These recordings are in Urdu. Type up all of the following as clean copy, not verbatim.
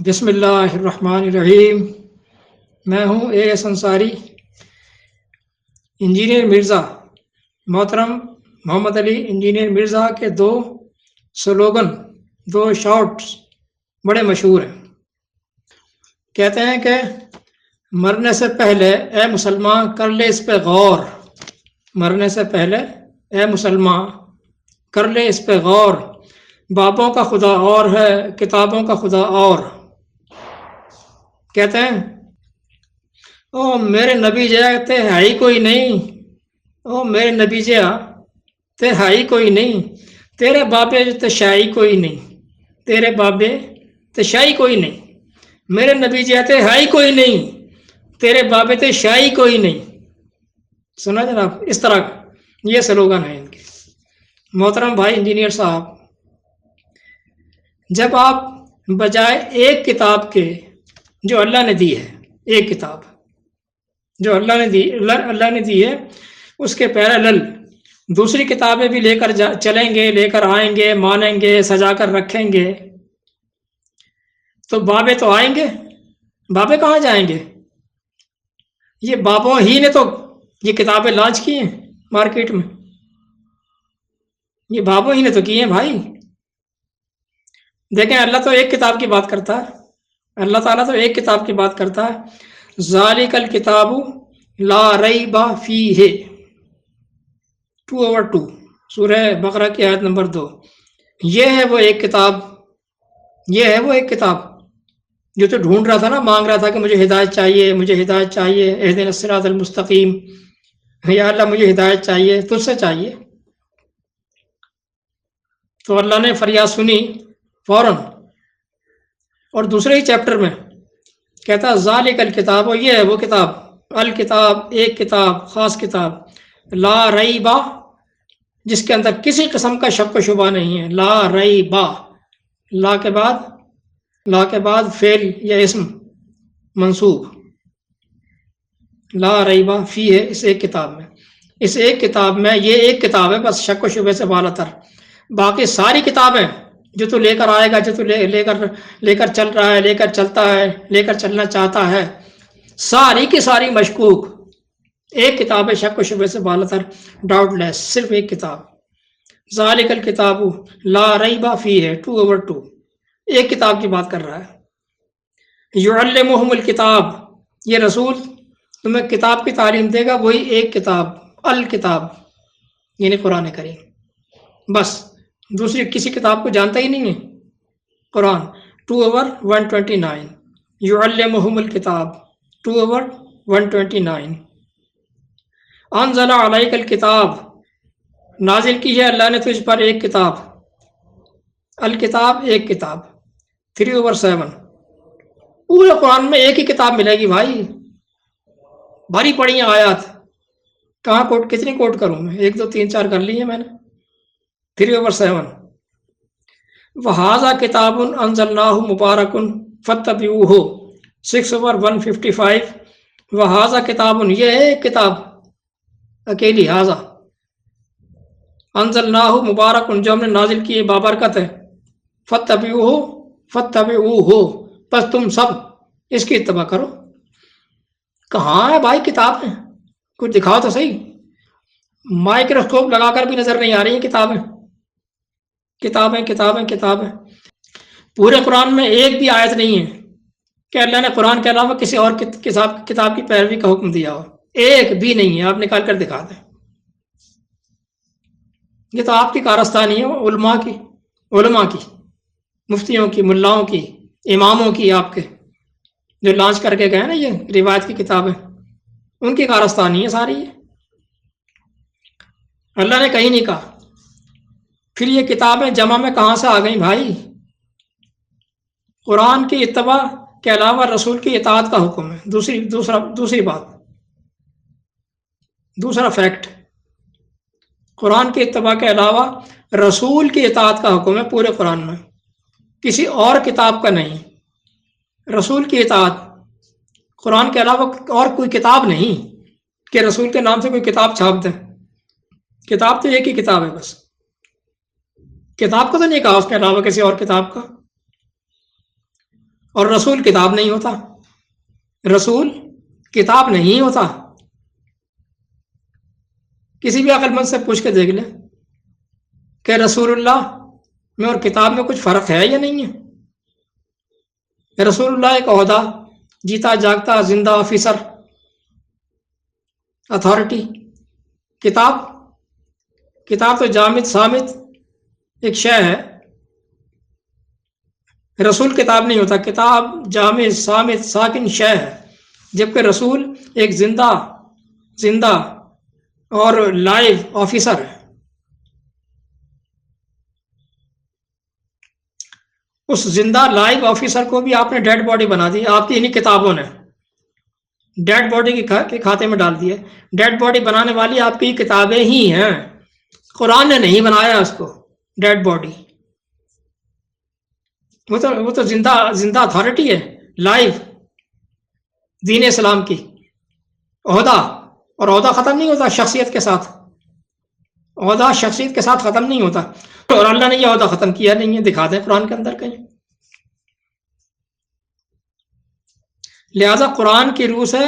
بسم اللہ الرحمن الرحیم۔ میں ہوں A S Ansari. Engineer Mirza محترم محمد علی انجینئر مرزا کے دو سلوگن، دو شارٹس بڑے مشہور ہیں۔ کہتے ہیں کہ مرنے سے پہلے اے مسلمان کر لے اس پہ غور، مرنے سے پہلے اے مسلمان کر لے اس پہ غور، بابوں کا خدا اور ہے کتابوں کا خدا اور۔ کہتے ہیں او میرے نبی جیا تے ہے ہی کوئی نہیں، او میرے نبی جیا تے ہے ہی کوئی نہیں، تیرے بابے تے شاہی کوئی نہیں، تیرے بابے تے شاہی کوئی نہیں، میرے نبی جیا تے ہے ہی کوئی نہیں، تیرے بابے تے شاہی کوئی نہیں۔ سنا جناب، اس طرح یہ سلوگن ہے ان کے۔ محترم بھائی انجینئر صاحب، جب آپ بجائے ایک کتاب کے جو اللہ نے دی ہے، ایک کتاب جو اللہ نے دی ہے، اس کے پیرالل دوسری کتابیں بھی لے کر چلیں گے، لے کر آئیں گے، مانیں گے، سجا کر رکھیں گے، تو بابے تو آئیں گے، بابے کہاں جائیں گے؟ یہ بابوں ہی نے تو یہ کتابیں لانچ کی ہیں مارکیٹ میں، یہ بابوں ہی نے تو کی ہیں بھائی۔ دیکھیں اللہ تو ایک کتاب کی بات کرتا ہے، اللہ تعالیٰ تو ایک کتاب کی بات کرتا ہے، ذالک الکتاب لا ریب فیہ 2/2 سورہ بقرہ کی آیت نمبر 2۔ یہ ہے وہ ایک کتاب، یہ ہے وہ ایک کتاب جو تو ڈھونڈ رہا تھا نا، مانگ رہا تھا کہ مجھے ہدایت چاہیے، مجھے ہدایت چاہیے، اہدنا الصراط المستقیم، یا اللہ مجھے ہدایت چاہیے، تجھ سے چاہیے۔ تو اللہ نے فریاد سنی فوراً، اور دوسرے ہی چیپٹر میں کہتا ذالک الکتاب، اور یہ ہے وہ کتاب، الکتاب ایک کتاب، خاص کتاب، لا ریبا جس کے اندر کسی قسم کا شک و شبہ نہیں ہے، لا ریبا، لا کے بعد فعل یا اسم منصوب، لا ریبا فی ہے اس ایک کتاب میں، اس ایک کتاب میں، یہ ایک کتاب ہے بس شک و شبہ سے بالا تر، باقی ساری کتابیں جو تو لے کر آئے گا، جو تو لے کر چل رہا ہے، لے کر چلتا ہے، لے کر چلنا چاہتا ہے، ساری کی ساری مشکوک۔ ایک کتاب ہے شک و شبہ سے بالا تر، ڈاؤٹ لیس، صرف ایک کتاب، ذالک الکتاب لا ریب فیہ 2/2، ایک کتاب کی بات کر رہا ہے۔ یعلمہم الکتاب، یہ رسول تمہیں کتاب کی تعلیم دے گا، وہی ایک کتاب، الکتاب یعنی قرآن کریم، بس دوسری کسی کتاب کو جانتا ہی نہیں ہے۔ قرآن 2/129، یعلمہم الکتاب 2/129۔ انزل علیک الکتاب، نازل کی ہے اللہ نے تجھ پر ایک کتاب، الکتاب ایک کتاب 3/7۔ پورے قرآن میں ایک ہی کتاب ملے گی بھائی، بھری پڑی آیات، کہاں کوٹ، کتنی کوٹ کروں میں، 1 2 3 4 کر لی ہے میں نے، 3/7۔ وَهَذَا كِتَابٌ أَنزَلْنَاهُ مُبَارَكٌ فَاتَّبِعُوهُ 6/155۔ وَهَذَا كِتَابٌ، یہ ہے ایک کتاب اکیلی، ہاذا انزلناہ مبارکن جو ہم نے نازل کی بابرکت ہے، فَاتَّبِعُوهُ بس تم سب اس کی اتباع کرو۔ کہاں ہے بھائی کتاب ہے؟ کچھ دکھاؤ تو صحیح، مائکروسکوپ لگا کر بھی نظر نہیں آ رہی ہیں کتابیں، کتابیں کتابیں کتابیں۔ پورے قرآن میں ایک بھی آیت نہیں ہے کہ اللہ نے قرآن کے علاوہ کسی اور کتاب کی پیروی کا حکم دیا ہو، ایک بھی نہیں ہے، آپ نکال کر دکھا دیں۔ یہ تو آپ کی کارستانی ہے علماء کی، مفتیوں کی، ملاؤں کی، اماموں کی، آپ کے جو لانچ کر کے گئے نا یہ روایت کی کتابیں، ان کی کارستانی ہے ساری یہ، اللہ نے کہیں نہیں کہا۔ پھر یہ کتابیں جمع میں کہاں سے آ گئیں بھائی؟ قرآن کی اتباع کے علاوہ رسول کی اطاعت کا حکم ہے۔ دوسری بات، دوسرا فیکٹ، قرآن کی اتباع کے علاوہ رسول کی اطاعت کا حکم ہے پورے قرآن میں، کسی اور کتاب کا نہیں۔ رسول کی اطاعت، قرآن کے علاوہ اور کوئی کتاب نہیں کہ رسول کے نام سے کوئی کتاب چھاپ دیں، کتاب تو ایک ہی کتاب ہے بس، کتاب کو تو نہیں کہا اس کے علاوہ کسی اور کتاب کا۔ اور رسول کتاب نہیں ہوتا، رسول کتاب نہیں ہوتا۔ کسی بھی عقل مند سے پوچھ کے دیکھ لیں کہ رسول اللہ میں اور کتاب میں کچھ فرق ہے یا نہیں ہے؟ رسول اللہ ایک عہدہ، جیتا جاگتا زندہ آفیسر، اتھارٹی۔ کتاب تو جامد سامد ایک شے ہے، رسول کتاب نہیں ہوتا، کتاب جامد سامد ساکن شے ہے، جبکہ رسول ایک زندہ اور لائیو آفیسر ہے۔ اس زندہ لائیو آفیسر کو بھی آپ نے ڈیڈ باڈی بنا دی، آپ کی انہی کتابوں نے ڈیڈ باڈی کے کھاتے میں ڈال دی ہے۔ ڈیڈ باڈی بنانے والی آپ کی کتابیں ہی ہیں، قرآن نے نہیں بنایا اس کو ڈیڈ باڈی۔ وہ تو زندہ اتھارٹی ہے، لائیو دین اسلام کی عہدہ، اور عہدہ ختم نہیں ہوتا شخصیت کے ساتھ، عہدہ شخصیت کے ساتھ ختم نہیں ہوتا، اور اللہ نے یہ عہدہ ختم کیا نہیں ہے، دکھا دیں قرآن کے اندر کہیں۔ لہذا قرآن کی روح سے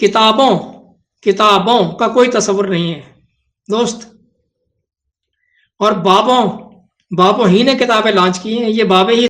کتابوں کا کوئی تصور نہیں ہے دوست، اور بابوں ہی نے کتابیں لانچ کی ہیں، یہ بابیں ہی